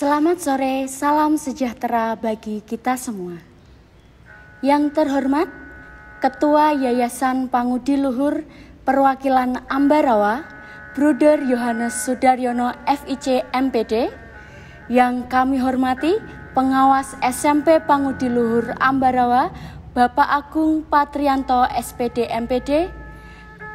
Selamat sore, salam sejahtera bagi kita semua. Yang terhormat, Ketua Yayasan Pangudi Luhur Perwakilan Ambarawa, Bruder Yohanes Sudaryono FIC MPD. Yang kami hormati, Pengawas SMP Pangudi Luhur Ambarawa, Bapak Agung Patrianto SPD MPD,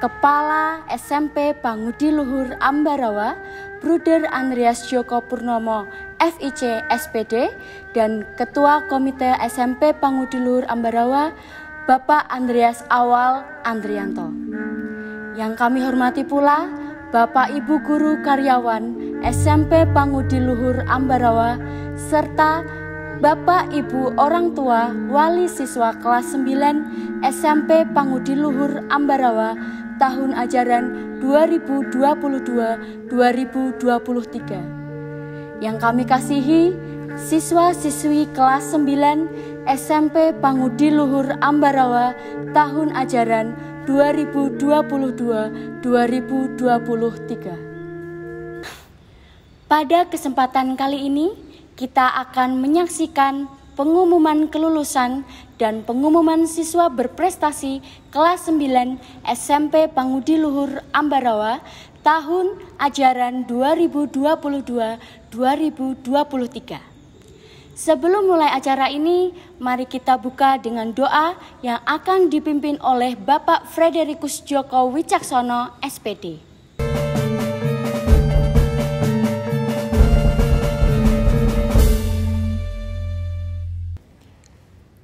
Kepala SMP Pangudi Luhur Ambarawa, Bruder Andreas Joko Purnomo FIC SPD, dan Ketua Komite SMP Pangudi Luhur Ambarawa, Bapak Andreas Awal Andrianto. Yang kami hormati pula Bapak Ibu Guru Karyawan SMP Pangudi Luhur Ambarawa, serta Bapak Ibu Orang Tua Wali Siswa kelas 9 SMP Pangudi Luhur Ambarawa tahun ajaran 2022-2023. Yang kami kasihi, siswa-siswi kelas 9 SMP Pangudi Luhur Ambarawa tahun ajaran 2022-2023. Pada kesempatan kali ini, kita akan menyaksikan pengumuman kelulusan dan pengumuman siswa berprestasi kelas 9 SMP Pangudi Luhur Ambarawa tahun ajaran 2022-2023. Sebelum mulai acara ini, mari kita buka dengan doa yang akan dipimpin oleh Bapak Frederikus Joko Wicaksono SPD.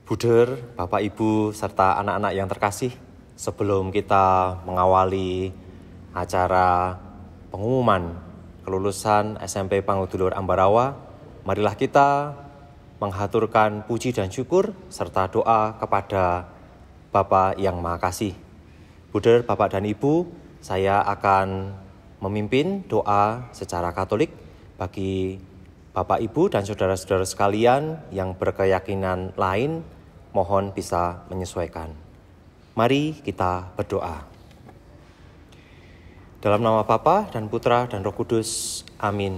Bruder, Bapak Ibu, serta anak-anak yang terkasih, sebelum kita mengawali acara pengumuman kelulusan SMP Pangudi Luhur Ambarawa, marilah kita menghaturkan puji dan syukur serta doa kepada Bapa yang Maha Kasih. Bruder, Bapak dan Ibu, saya akan memimpin doa secara Katolik bagi Bapak Ibu dan saudara-saudara sekalian yang berkeyakinan lain, mohon bisa menyesuaikan. Mari kita berdoa. Dalam nama Bapa dan Putra dan Roh Kudus, amin.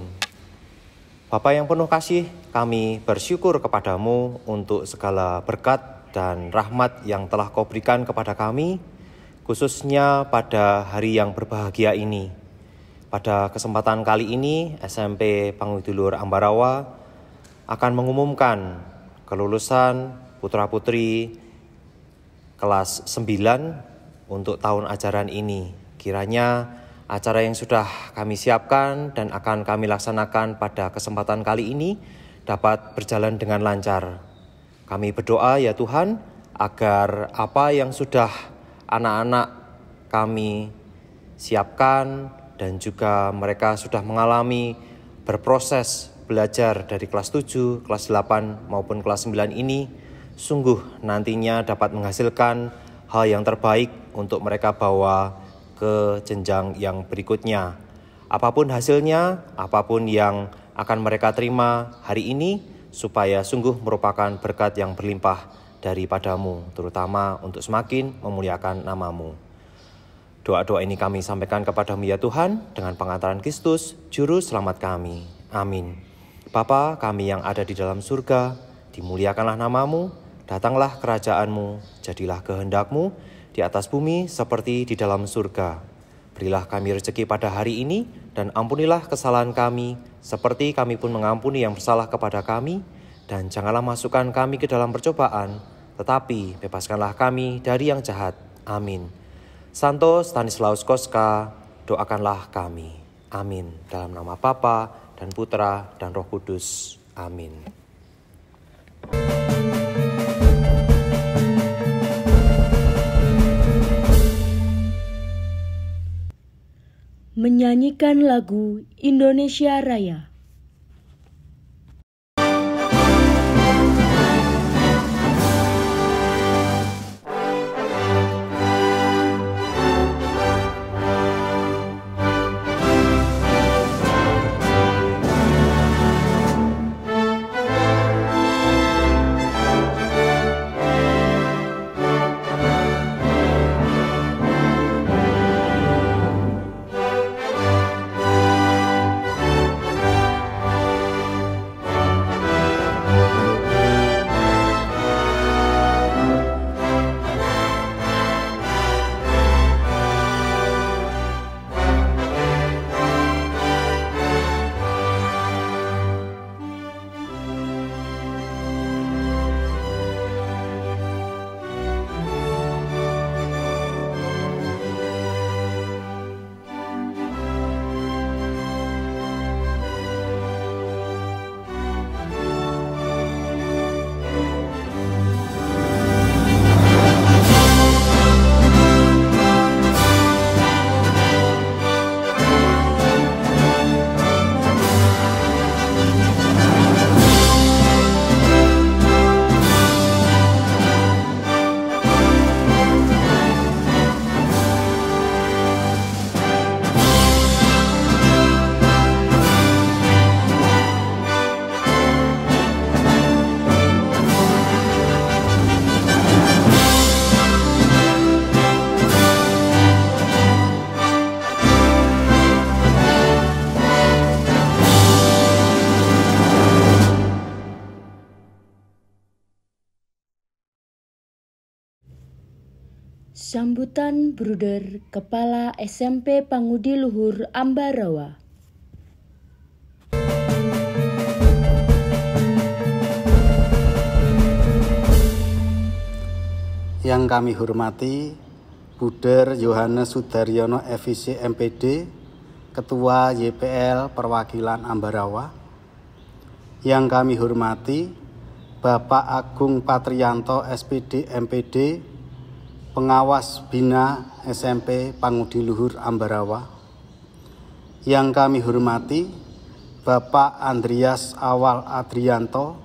Bapa yang penuh kasih, kami bersyukur kepadamu untuk segala berkat dan rahmat yang telah kau berikan kepada kami, khususnya pada hari yang berbahagia ini. Pada kesempatan kali ini, SMP Pangudi Luhur Ambarawa akan mengumumkan kelulusan putra-putri kelas 9 untuk tahun ajaran ini. Kiranya acara yang sudah kami siapkan dan akan kami laksanakan pada kesempatan kali ini dapat berjalan dengan lancar. Kami berdoa ya Tuhan, agar apa yang sudah anak-anak kami siapkan dan juga mereka sudah mengalami berproses belajar dari kelas 7, kelas 8 maupun kelas 9 ini, sungguh nantinya dapat menghasilkan hal yang terbaik untuk mereka bawa ke jenjang yang berikutnya. Apapun hasilnya, apapun yang akan mereka terima hari ini, supaya sungguh merupakan berkat yang berlimpah daripadamu, terutama untuk semakin memuliakan namamu. Doa-doa ini kami sampaikan kepadamu ya Tuhan, dengan pengantaran Kristus, Juru Selamat kami. Amin. Bapa kami yang ada di dalam surga, dimuliakanlah namamu, datanglah kerajaanmu, jadilah kehendakmu, di atas bumi seperti di dalam surga. Berilah kami rezeki pada hari ini, dan ampunilah kesalahan kami, seperti kami pun mengampuni yang bersalah kepada kami. Dan janganlah masukkan kami ke dalam percobaan, tetapi bebaskanlah kami dari yang jahat. Amin. Santo Stanislaus Kostka, doakanlah kami. Amin. Dalam nama Bapa dan Putra dan Roh Kudus. Amin. Menyanyikan lagu Indonesia Raya. sambutan Bruder Kepala SMP Pangudi Luhur Ambarawa. Yang kami hormati Bruder Yohanes Sudaryono FIC MPD, Ketua YPL Perwakilan Ambarawa. Yang kami hormati Bapak Agung Patrianto SPD MPD, Pengawas Bina SMP Pangudi Luhur Ambarawa. Yang kami hormati Bapak Andreas Awal Adrianto,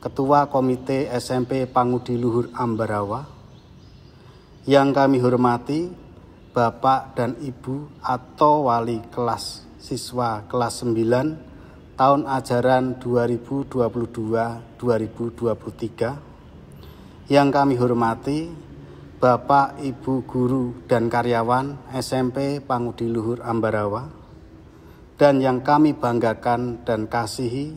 Ketua Komite SMP Pangudi Luhur Ambarawa. Yang kami hormati Bapak dan Ibu atau wali kelas siswa kelas 9 tahun ajaran 2022-2023. Yang kami hormati Bapak, Ibu, guru dan karyawan SMP Pangudi Luhur Ambarawa. Dan yang kami banggakan dan kasihi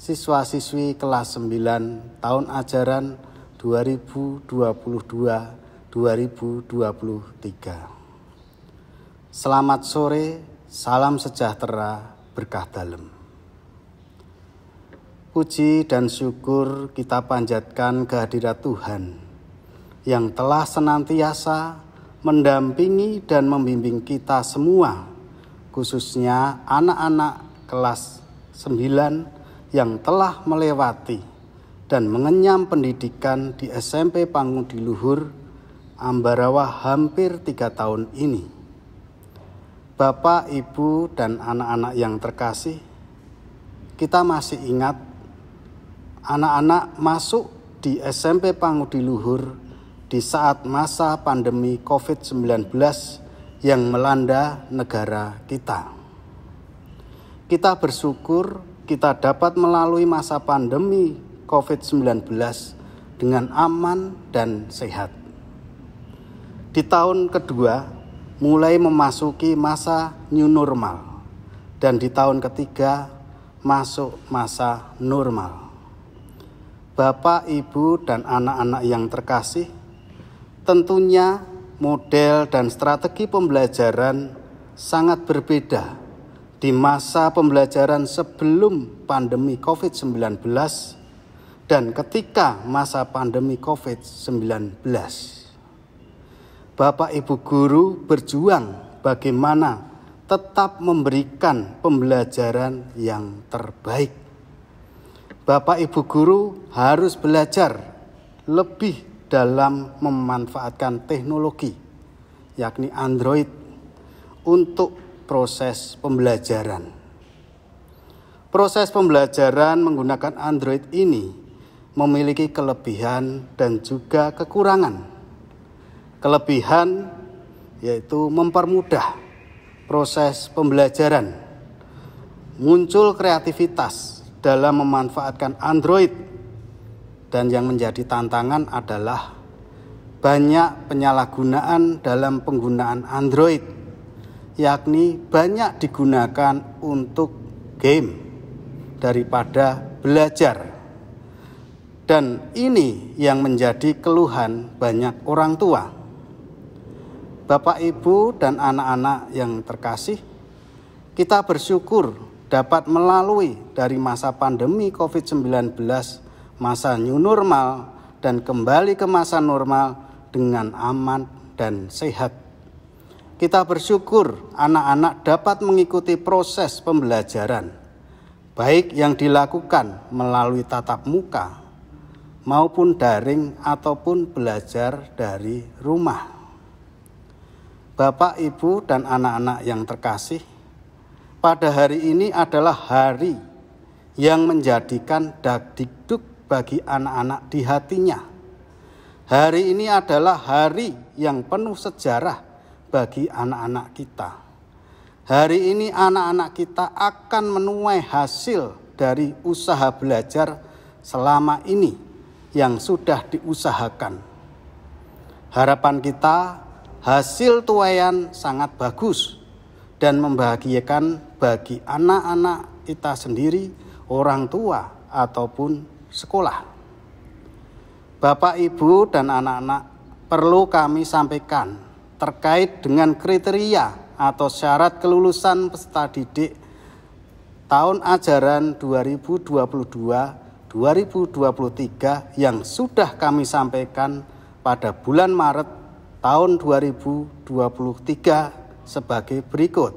siswa-siswi kelas 9 tahun ajaran 2022-2023. Selamat sore, salam sejahtera, berkah dalem. Puji dan syukur kita panjatkan kehadirat Tuhan yang telah senantiasa mendampingi dan membimbing kita semua, khususnya anak-anak kelas 9 yang telah melewati dan mengenyam pendidikan di SMP Pangudi Luhur Ambarawa hampir 3 tahun ini. Bapak, Ibu, dan anak-anak yang terkasih, kita masih ingat anak-anak masuk di SMP Pangudi Luhur di saat masa pandemi COVID-19 yang melanda negara kita. Kita bersyukur kita dapat melalui masa pandemi COVID-19 dengan aman dan sehat. Di tahun kedua mulai memasuki masa new normal dan di tahun ketiga masuk masa normal. Bapak, Ibu, dan anak-anak yang terkasih, tentunya model dan strategi pembelajaran sangat berbeda di masa pembelajaran sebelum pandemi COVID-19 dan ketika masa pandemi COVID-19. Bapak Ibu guru berjuang bagaimana tetap memberikan pembelajaran yang terbaik. Bapak Ibu guru harus belajar lebih dalam memanfaatkan teknologi, yakni Android, untuk proses pembelajaran. Proses pembelajaran menggunakan Android ini memiliki kelebihan dan juga kekurangan. Kelebihan yaitu mempermudah proses pembelajaran, muncul kreativitas dalam memanfaatkan Android, dan yang menjadi tantangan adalah banyak penyalahgunaan dalam penggunaan Android, yakni banyak digunakan untuk game daripada belajar. Dan ini yang menjadi keluhan banyak orang tua. Bapak, Ibu, dan anak-anak yang terkasih, kita bersyukur dapat melalui dari masa pandemi COVID-19, masa new normal, dan kembali ke masa normal dengan aman dan sehat. Kita bersyukur anak-anak dapat mengikuti proses pembelajaran, baik yang dilakukan melalui tatap muka, maupun daring ataupun belajar dari rumah. Bapak, Ibu, dan anak-anak yang terkasih, pada hari ini adalah hari yang menjadikan dakdikduk bagi anak-anak di hatinya. Hari ini adalah hari yang penuh sejarah bagi anak-anak kita. Hari ini anak-anak kita akan menuai hasil dari usaha belajar selama ini yang sudah diusahakan. Harapan kita, hasil tuaian sangat bagus dan membahagiakan bagi anak-anak kita sendiri, orang tua, ataupun sekolah. Bapak, Ibu, dan anak-anak perlu kami sampaikan terkait dengan kriteria atau syarat kelulusan peserta didik tahun ajaran 2022-2023 yang sudah kami sampaikan pada bulan Maret tahun 2023 sebagai berikut.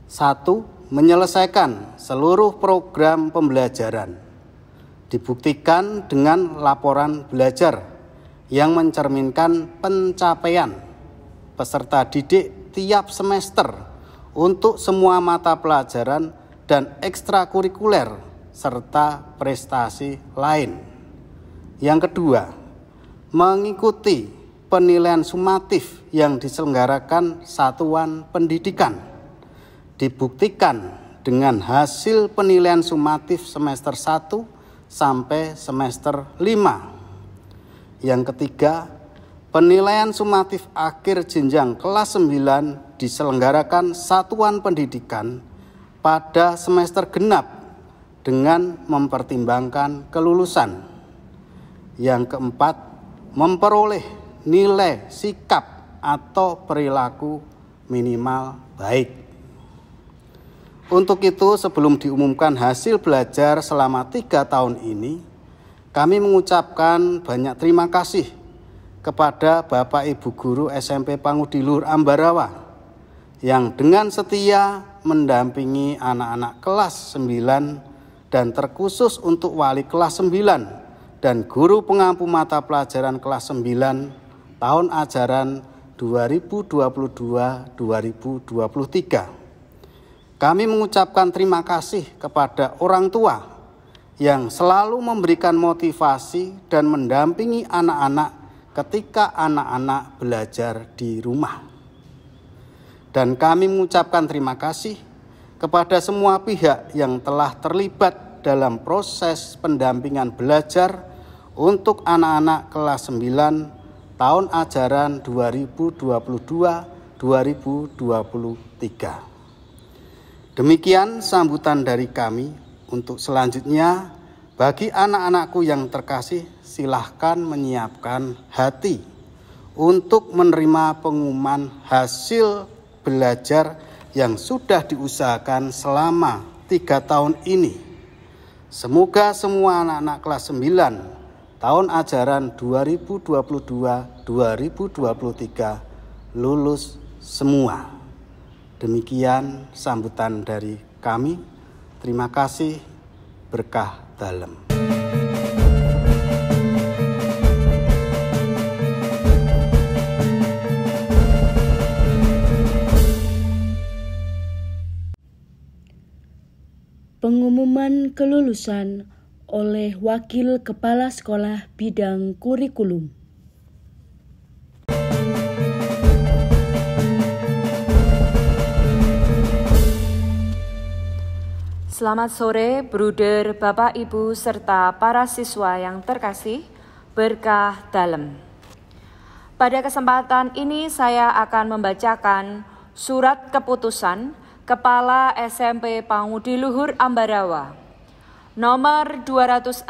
1. Menyelesaikan seluruh program pembelajaran. Dibuktikan dengan laporan belajar yang mencerminkan pencapaian peserta didik tiap semester untuk semua mata pelajaran dan ekstrakurikuler serta prestasi lain. Yang kedua, mengikuti penilaian sumatif yang diselenggarakan satuan pendidikan. Dibuktikan dengan hasil penilaian sumatif semester 1 sampai semester 5. Yang ketiga, penilaian sumatif akhir jenjang kelas 9 diselenggarakan satuan pendidikan pada semester genap dengan mempertimbangkan kelulusan. Yang keempat, memperoleh nilai sikap atau perilaku minimal baik. Untuk itu, sebelum diumumkan hasil belajar selama 3 tahun ini, kami mengucapkan banyak terima kasih kepada Bapak Ibu Guru SMP Pangudi Luhur Ambarawa yang dengan setia mendampingi anak-anak kelas 9 dan terkhusus untuk wali kelas 9 dan guru pengampu mata pelajaran kelas 9 tahun ajaran 2022-2023. Kami mengucapkan terima kasih kepada orang tua yang selalu memberikan motivasi dan mendampingi anak-anak ketika anak-anak belajar di rumah. Dan kami mengucapkan terima kasih kepada semua pihak yang telah terlibat dalam proses pendampingan belajar untuk anak-anak kelas 9 tahun ajaran 2022-2023. Demikian sambutan dari kami. Untuk selanjutnya, bagi anak-anakku yang terkasih, silahkan menyiapkan hati untuk menerima pengumuman hasil belajar yang sudah diusahakan selama 3 tahun ini. Semoga semua anak-anak kelas 9 tahun ajaran 2022-2023 lulus semua. Demikian sambutan dari kami. Terima kasih, berkah dalam. Pengumuman kelulusan oleh Wakil Kepala Sekolah Bidang Kurikulum. Selamat sore, Bruder, Bapak, Ibu, serta para siswa yang terkasih, berkah dalam. Pada kesempatan ini saya akan membacakan surat keputusan Kepala SMP Pangudi Luhur Ambarawa nomor 206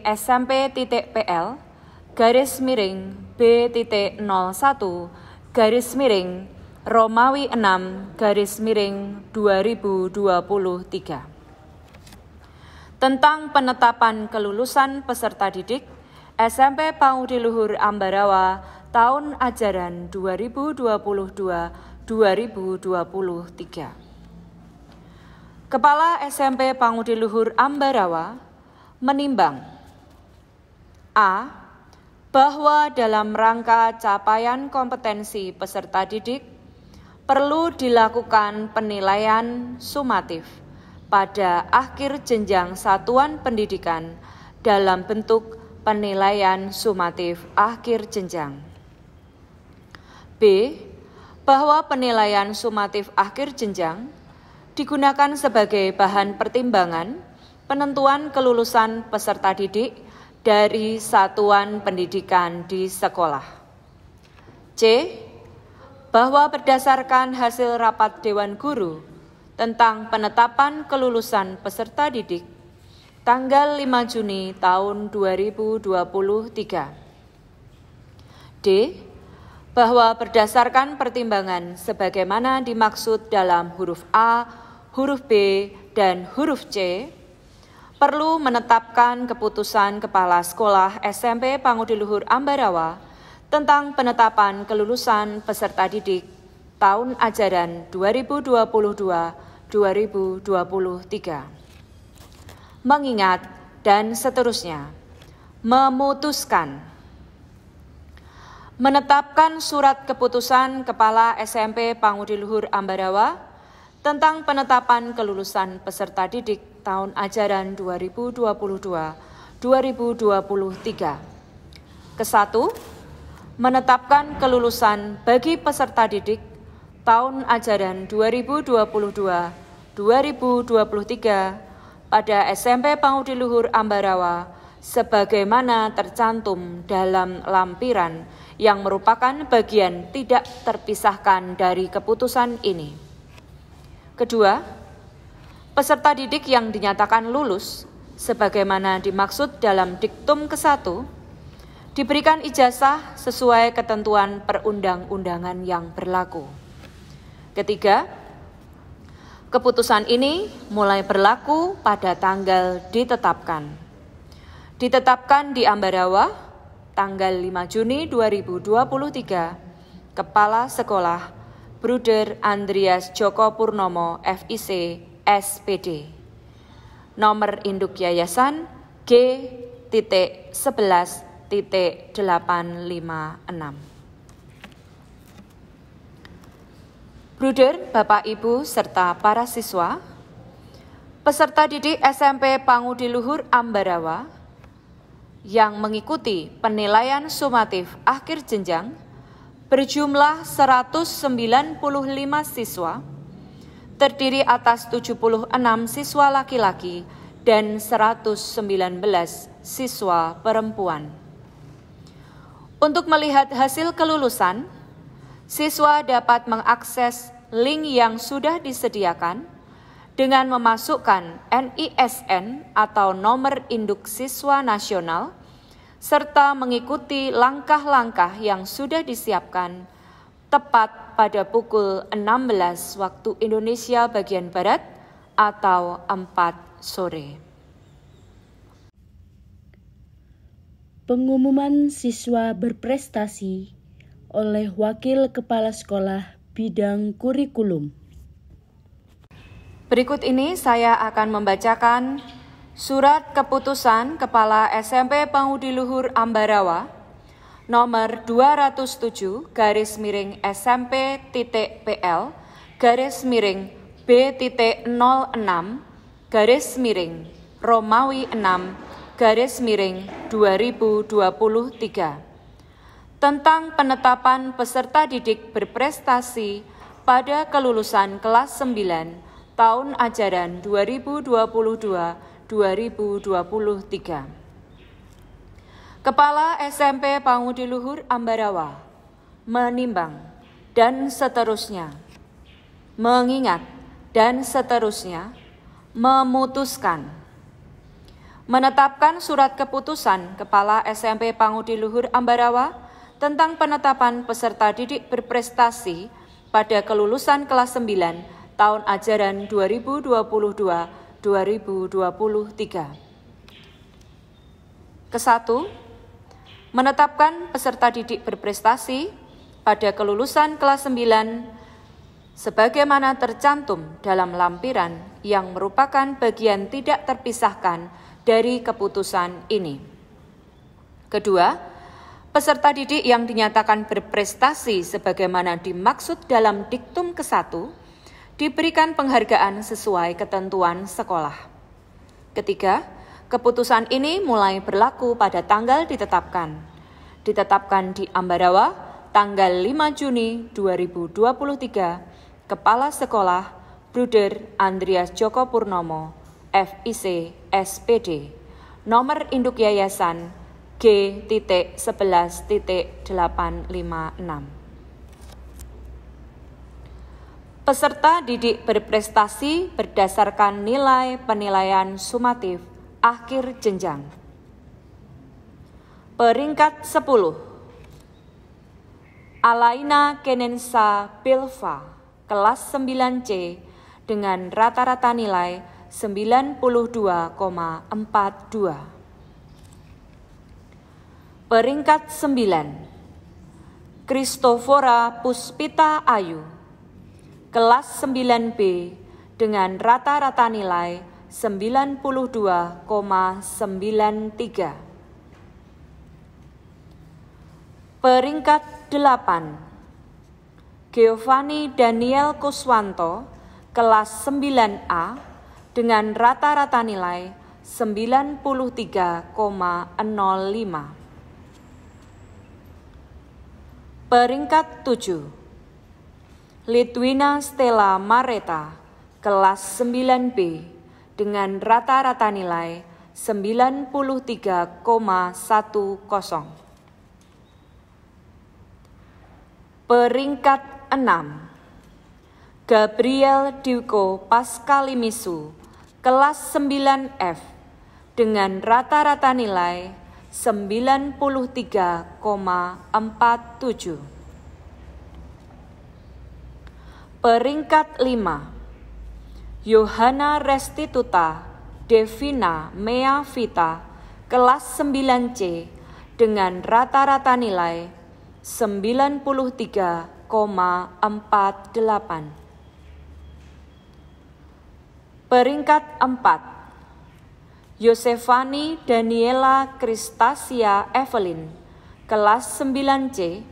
/SMP.PL /B.01 Romawi 6 /2023 tentang penetapan kelulusan peserta didik SMP Pangudi Luhur Ambarawa tahun ajaran 2022-2023. Kepala SMP Pangudi Luhur Ambarawa menimbang A. Bahwa dalam rangka capaian kompetensi peserta didik perlu dilakukan penilaian sumatif pada akhir jenjang satuan pendidikan dalam bentuk penilaian sumatif akhir jenjang. B. Bahwa penilaian sumatif akhir jenjang digunakan sebagai bahan pertimbangan penentuan kelulusan peserta didik dari satuan pendidikan di sekolah. C. Bahwa berdasarkan hasil rapat Dewan Guru tentang penetapan kelulusan peserta didik, tanggal 5 Juni tahun 2023. D. Bahwa berdasarkan pertimbangan sebagaimana dimaksud dalam huruf A, huruf B, dan huruf C, perlu menetapkan keputusan Kepala Sekolah SMP Pangudiluhur Ambarawa tentang penetapan kelulusan peserta didik tahun ajaran 2022-2023. Mengingat dan seterusnya. Memutuskan. Menetapkan surat keputusan Kepala SMP Pangudiluhur Ambarawa tentang penetapan kelulusan peserta didik tahun ajaran 2022-2023. Ke-1, menetapkan kelulusan bagi peserta didik tahun ajaran 2022-2023 pada SMP Pangudiluhur Ambarawa sebagaimana tercantum dalam lampiran yang merupakan bagian tidak terpisahkan dari keputusan ini. Kedua, peserta didik yang dinyatakan lulus sebagaimana dimaksud dalam diktum ke-1 diberikan ijazah sesuai ketentuan perundang-undangan yang berlaku. Ketiga, keputusan ini mulai berlaku pada tanggal ditetapkan. Ditetapkan di Ambarawa tanggal 5 Juni 2023, Kepala Sekolah Bruder Andreas Joko Purnomo FIC SPD. Nomor induk yayasan G.11.856. Bruder, Bapak Ibu serta para siswa, peserta didik SMP Pangudiluhur Ambarawa yang mengikuti penilaian sumatif akhir jenjang berjumlah 195 siswa, terdiri atas 76 siswa laki-laki dan 119 siswa perempuan. Untuk melihat hasil kelulusan, siswa dapat mengakses link yang sudah disediakan dengan memasukkan NISN atau nomor induk siswa nasional, serta mengikuti langkah-langkah yang sudah disiapkan tepat pada pukul 16 waktu Indonesia bagian Barat atau 4 sore. Pengumuman siswa berprestasi oleh Wakil Kepala Sekolah Bidang Kurikulum. Berikut ini saya akan membacakan Surat Keputusan Kepala SMP Pangudiluhur Ambarawa nomor 207/SMP.PL B.06/Romawi 6/2023 tentang penetapan peserta didik berprestasi pada kelulusan kelas 9 tahun ajaran 2022-2023. Kepala SMP Pangudiluhur Ambarawa menimbang dan seterusnya, mengingat dan seterusnya, memutuskan, menetapkan surat keputusan Kepala SMP Pangudiluhur Ambarawa tentang penetapan peserta didik berprestasi pada kelulusan kelas 9 tahun ajaran 2022-2023. Ke-1, menetapkan peserta didik berprestasi pada kelulusan kelas 9 sebagaimana tercantum dalam lampiran yang merupakan bagian tidak terpisahkan dari keputusan ini. Kedua, peserta didik yang dinyatakan berprestasi sebagaimana dimaksud dalam diktum ke-1 diberikan penghargaan sesuai ketentuan sekolah. Ketiga, keputusan ini mulai berlaku pada tanggal ditetapkan. Ditetapkan di Ambarawa tanggal 5 Juni 2023, Kepala Sekolah Bruder Andreas Joko Purnomo FIC SPD. Nomor induk yayasan G.11.856. Peserta didik berprestasi berdasarkan nilai penilaian sumatif akhir jenjang. Peringkat 10, Alaina Kenensa Pilva, kelas 9C dengan rata-rata nilai 92,42. Peringkat 9, Kristofora Puspita Ayu, kelas 9B dengan rata-rata nilai 92,93. Peringkat 8, Giovanni Daniel Kuswanto, kelas 9A dengan rata-rata nilai 93,05. Peringkat 7, Litwina Stella Mareta, kelas 9B dengan rata-rata nilai 93,10. Peringkat 6, Gabriel Duko Paskalimisu, kelas 9F dengan rata-rata nilai 93,47. Peringkat 5, Yohana Restituta Devina Mea Vita, kelas 9C dengan rata-rata nilai 93,48. Peringkat 4, Yosefani Daniela Kristasia Evelyn, kelas 9C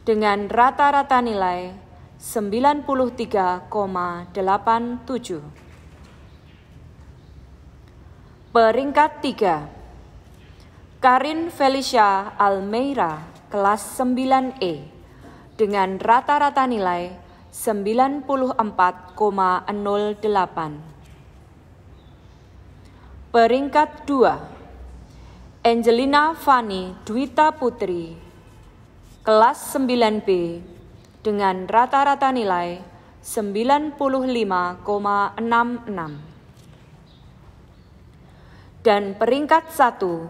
dengan rata-rata nilai 93,87. Peringkat 3, Karin Felicia Almeida, kelas 9E dengan rata-rata nilai 94,08. Peringkat 2, Angelina Fani Dwita Putri, kelas 9B dengan rata-rata nilai 95,66. Dan peringkat 1,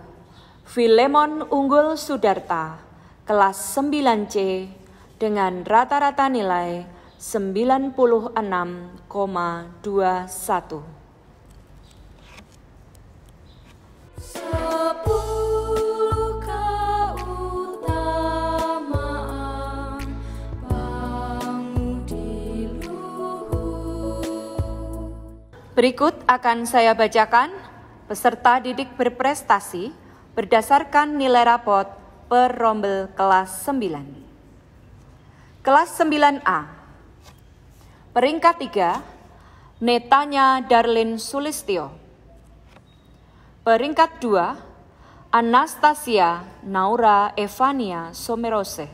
Filemon Unggul Sudarta, kelas 9C dengan rata-rata nilai 96,21. Berikut akan saya bacakan peserta didik berprestasi berdasarkan nilai rapot per rombel kelas 9. Kelas 9A, peringkat 3, Netanya Darlin Sulistyo. Peringkat 2, Anastasia Naura Evania Somerose.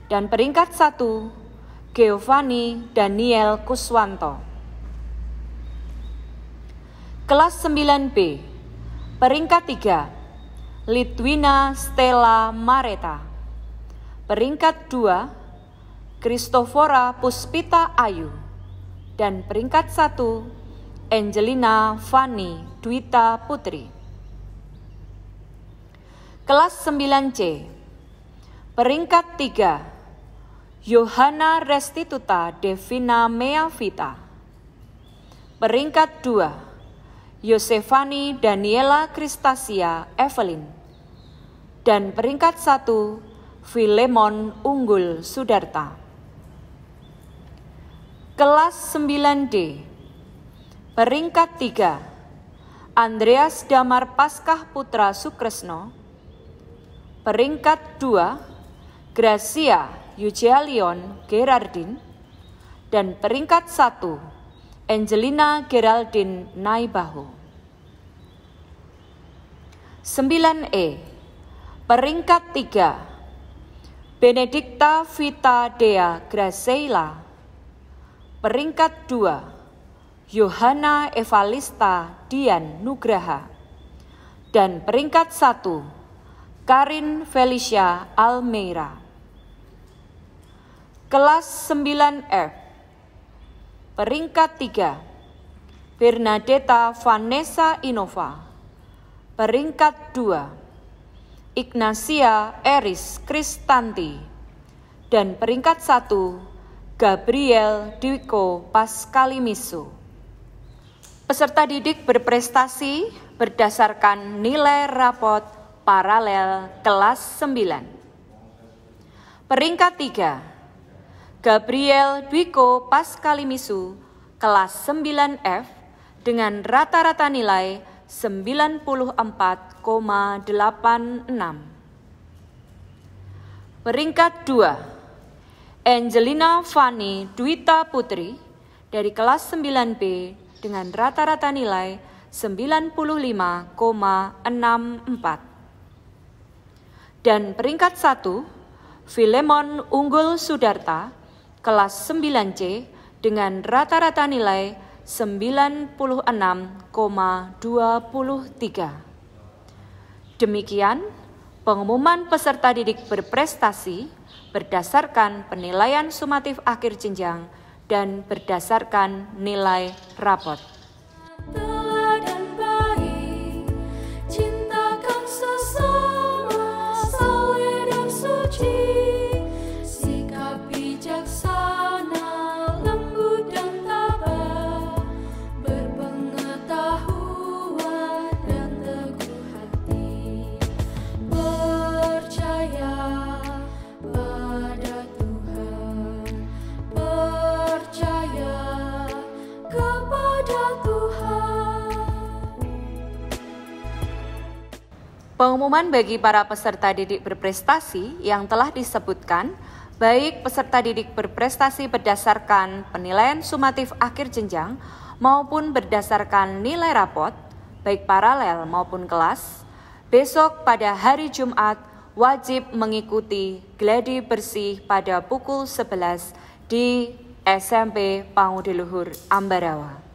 Dan peringkat 1, Giovanni Daniel Kuswanto. Kelas 9B, peringkat 3, Litwina Stella Mareta. Peringkat 2, Kristofora Puspita Ayu. Dan peringkat 1, Angelina Fani Dwita Putri. Kelas 9C, peringkat 3, Yohana Restituta Devina Mea Vita. Peringkat 2, Yosefani Daniela Kristasia Evelyn. Dan peringkat 1, Filemon Unggul Sudarta. Kelas 9D, peringkat 3, Andreas Damar Paskah Putra Sukresno. Peringkat 2, Gracia Eugelion Gerardin. Dan peringkat 1, Angelina Geraldine Naibahu. 9E, peringkat 3, Benedikta Vita Dea Graceila. Peringkat 2, Yohana Evalista Dian Nugraha. Dan peringkat 1, Karin Felicia Almeida. Kelas 9F, peringkat 3, Bernadetta Vanessa Innova. Peringkat 2, Ignacia Eris Kristanti. Dan peringkat 1, Gabriel Dwiko Paskalimisu. Peserta didik berprestasi berdasarkan nilai rapot paralel kelas 9. Peringkat 3, Gabriel Dwiko Paskalimisu kelas 9F dengan rata-rata nilai 94,86. Peringkat 2, Angelina Fani Dwita Putri dari kelas 9B dengan rata-rata nilai 95,64. Dan peringkat 1, Filemon Unggul Sudarta kelas 9C dengan rata-rata nilai 96,23. Demikian pengumuman peserta didik berprestasi berdasarkan penilaian sumatif akhir jenjang dan berdasarkan nilai rapot. Pengumuman bagi para peserta didik berprestasi yang telah disebutkan, baik peserta didik berprestasi berdasarkan penilaian sumatif akhir jenjang maupun berdasarkan nilai rapot, baik paralel maupun kelas, besok pada hari Jumat wajib mengikuti gladi bersih pada pukul 11 di SMP Pangudiluhur Ambarawa.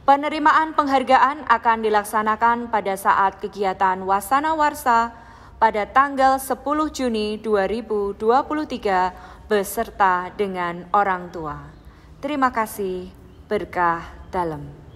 Penerimaan penghargaan akan dilaksanakan pada saat kegiatan Wasana Warsa pada tanggal 10 Juni 2023 beserta dengan orang tua. Terima kasih, berkah dalam.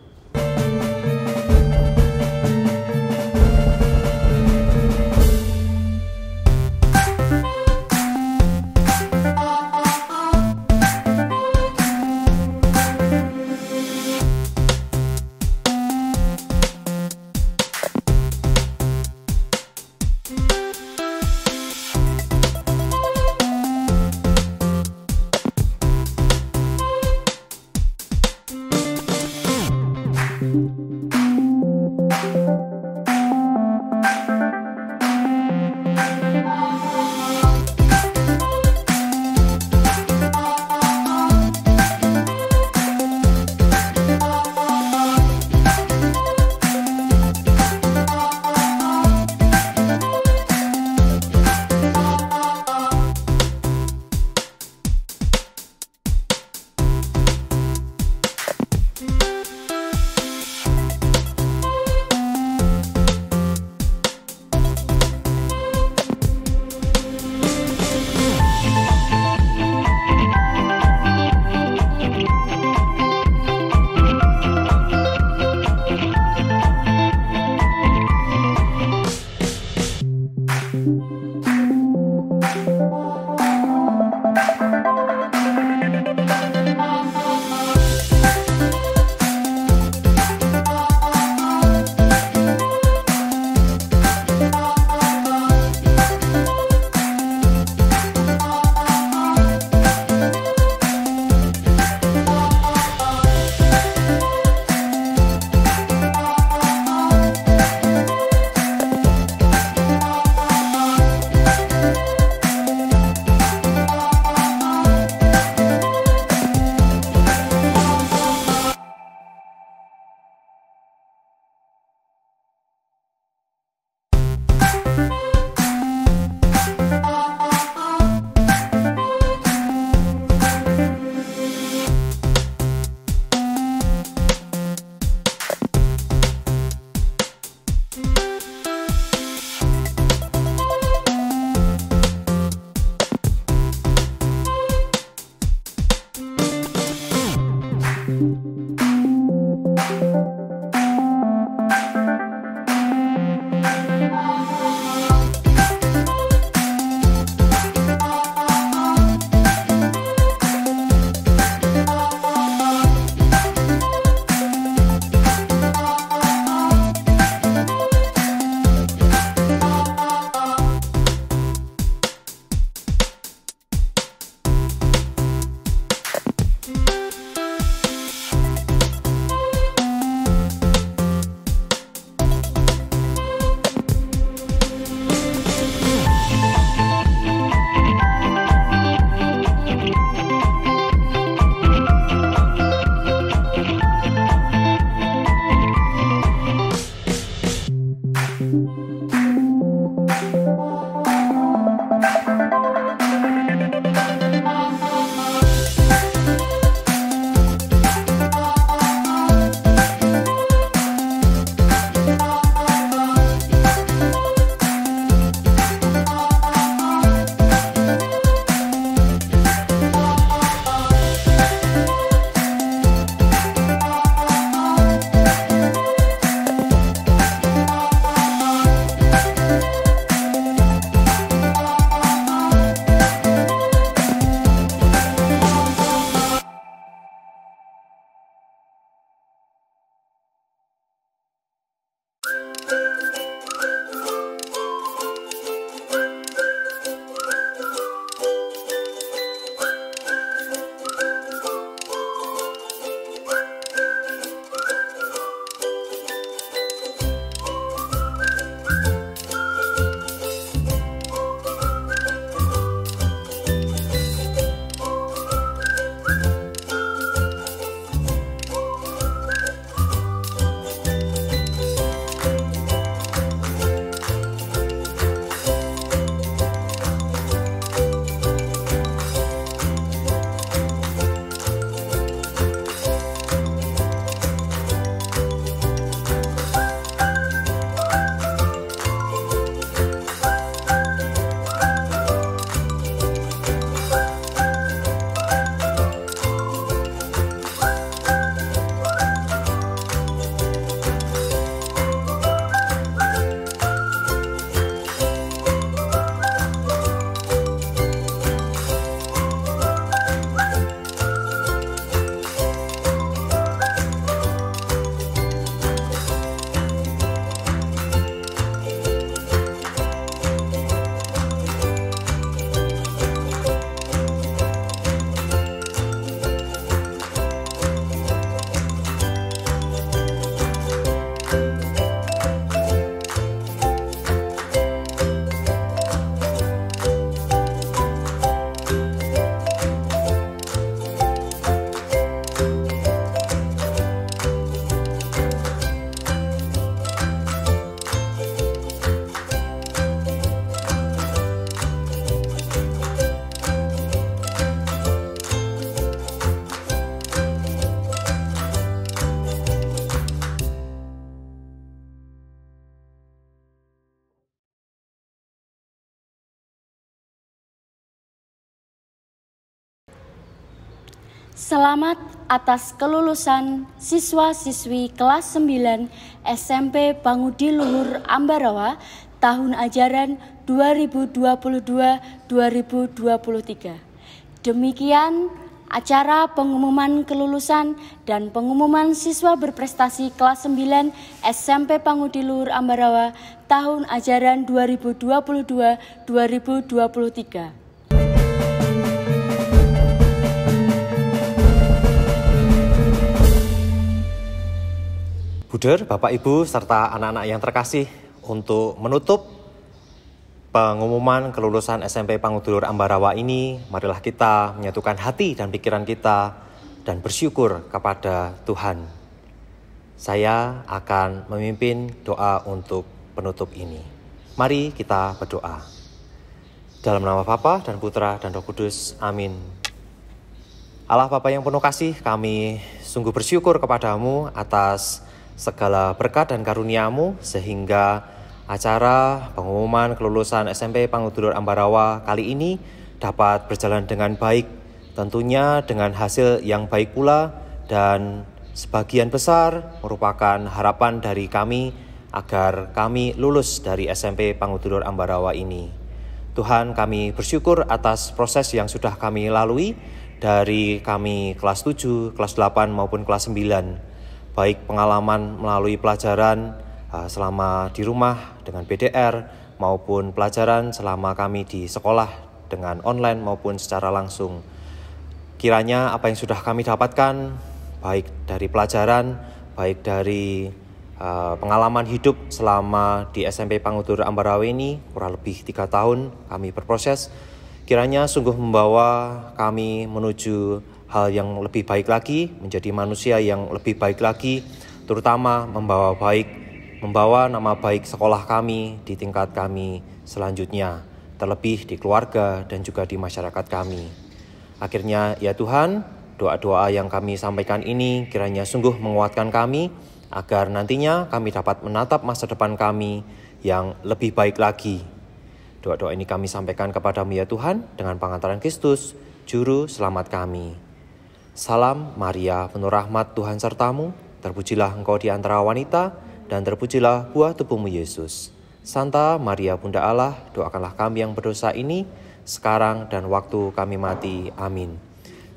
Selamat atas kelulusan siswa-siswi kelas 9 SMP Pangudi Luhur Ambarawa tahun ajaran 2022-2023. Demikian acara pengumuman kelulusan dan pengumuman siswa berprestasi kelas 9 SMP Pangudi Luhur Ambarawa tahun ajaran 2022-2023. Buder, Bapak Ibu, serta anak-anak yang terkasih, untuk menutup pengumuman kelulusan SMP Pangudi Luhur Ambarawa ini, marilah kita menyatukan hati dan pikiran kita dan bersyukur kepada Tuhan. Saya akan memimpin doa untuk penutup ini. Mari kita berdoa. Dalam nama Bapa dan Putra dan Roh Kudus, amin. Allah Bapa yang penuh kasih, kami sungguh bersyukur kepadamu atas segala berkat dan karunia-Mu sehingga acara pengumuman kelulusan SMP Pangudi Luhur Ambarawa kali ini dapat berjalan dengan baik, tentunya dengan hasil yang baik pula, dan sebagian besar merupakan harapan dari kami agar kami lulus dari SMP Pangudi Luhur Ambarawa ini. Tuhan, kami bersyukur atas proses yang sudah kami lalui dari kami kelas 7, kelas 8 maupun kelas 9. Baik pengalaman melalui pelajaran selama di rumah dengan PDR maupun pelajaran selama kami di sekolah dengan online maupun secara langsung. Kiranya apa yang sudah kami dapatkan baik dari pelajaran, baik dari pengalaman hidup selama di SMP Pangudi Luhur Ambarawa ini kurang lebih 3 tahun kami berproses, kiranya sungguh membawa kami menuju hal yang lebih baik lagi, menjadi manusia yang lebih baik lagi, terutama membawa nama baik sekolah kami di tingkat kami selanjutnya, terlebih di keluarga dan juga di masyarakat kami. Akhirnya ya Tuhan, doa-doa yang kami sampaikan ini kiranya sungguh menguatkan kami, agar nantinya kami dapat menatap masa depan kami yang lebih baik lagi. Doa-doa ini kami sampaikan kepadamu ya Tuhan, dengan pengantaran Kristus, Juru Selamat kami. Salam Maria, penuh rahmat, Tuhan sertamu, terpujilah engkau di antara wanita, dan terpujilah buah tubuhmu Yesus. Santa Maria Bunda Allah, doakanlah kami yang berdosa ini, sekarang dan waktu kami mati. Amin.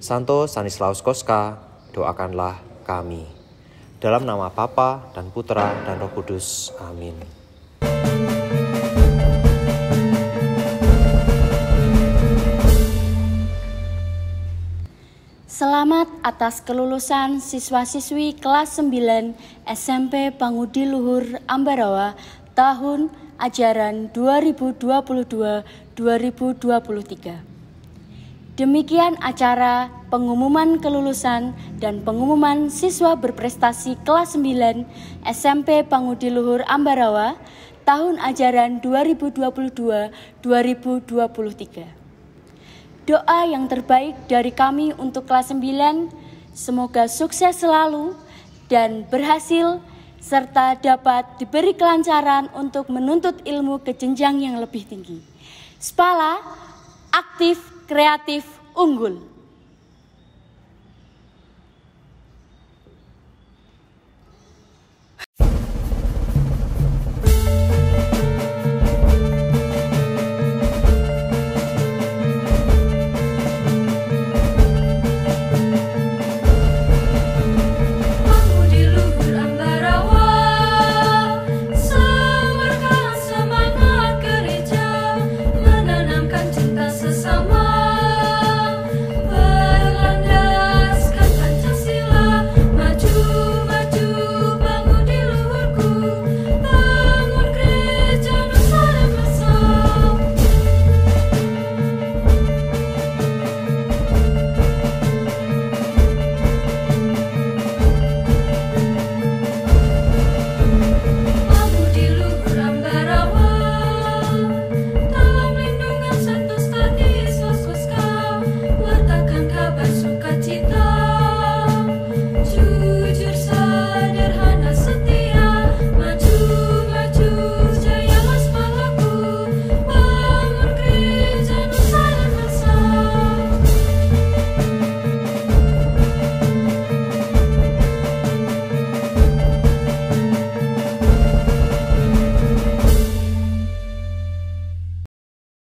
Santo Stanislaus Kostka, doakanlah kami. Dalam nama Bapa dan Putra dan Roh Kudus. Amin. Selamat atas kelulusan siswa-siswi kelas 9 SMP Pangudi Luhur Ambarawa tahun ajaran 2022-2023. Demikian acara pengumuman kelulusan dan pengumuman siswa berprestasi kelas 9 SMP Pangudi Luhur Ambarawa tahun ajaran 2022-2023. Doa yang terbaik dari kami untuk kelas 9, semoga sukses selalu dan berhasil, serta dapat diberi kelancaran untuk menuntut ilmu ke jenjang yang lebih tinggi. Spala, aktif, kreatif, unggul.